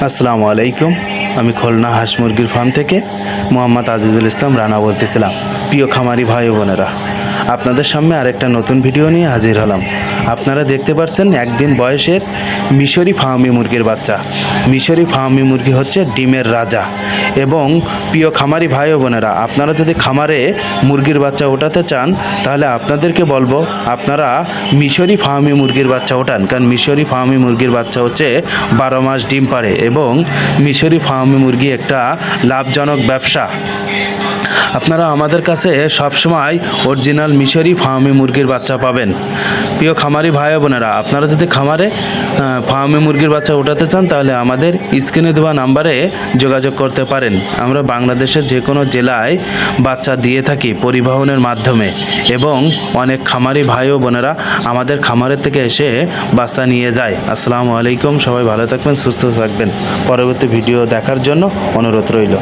আসসালামু আলাইকুম। আমি খুলনা হাঁস মুরগির ফার্ম থেকে মোহাম্মদ আজিজুল ইসলাম রানা বলতেছিলাম। প্রিয় খামারি ভাই ও বোনেরা, আপনাদের সামনে আরেকটা নতুন ভিডিও নিয়ে হাজির হলাম। আপনারা দেখতে পাচ্ছেন একদিন বয়সের মিশরি ফার্মি মুরগির বাচ্চা। মিশরি ফার্মি মুরগি হচ্ছে ডিমের রাজা। এবং প্রিয় খামারি ভাই ও বোনেরা, আপনারা যদি খামারে মুরগির বাচ্চা ওঠাতে চান তাহলে আপনাদেরকে বলবো আপনারা মিশরি ফার্মি মুরগির বাচ্চা ওঠান। কারণ মিশরি ফার্মি মুরগির বাচ্চা হচ্ছে 12 মাস ডিম পাড়ে এবং মিশরি ফার্মি মুরগি একটা লাভজনক ব্যবসা। আপনারা আমাদের কাছে সবসময় অরিজিনাল মিশরি ফার্মি মুরগির বাচ্চা পাবেন। প্রিয় খামারি ভাই বোনেরা, আপনারা যদি খামারে ফার্মি মুরগির বাচ্চা ওঠাতে চান তাহলে আমাদের স্ক্রিনে দেওয়া নাম্বারে যোগাযোগ করতে পারেন। আমরা বাংলাদেশের যে কোনো জেলায় বাচ্চা দিয়ে থাকি পরিবহনের মাধ্যমে এবং অনেক খামারি ভাই ও বোনেরা আমাদের খামারের থেকে এসে বাচ্চা নিয়ে যায়। আসসালামু আলাইকুম। সবাই ভালো থাকবেন, সুস্থ থাকবেন। পরবর্তী ভিডিও দেখার জন্য অনুরোধ রইল।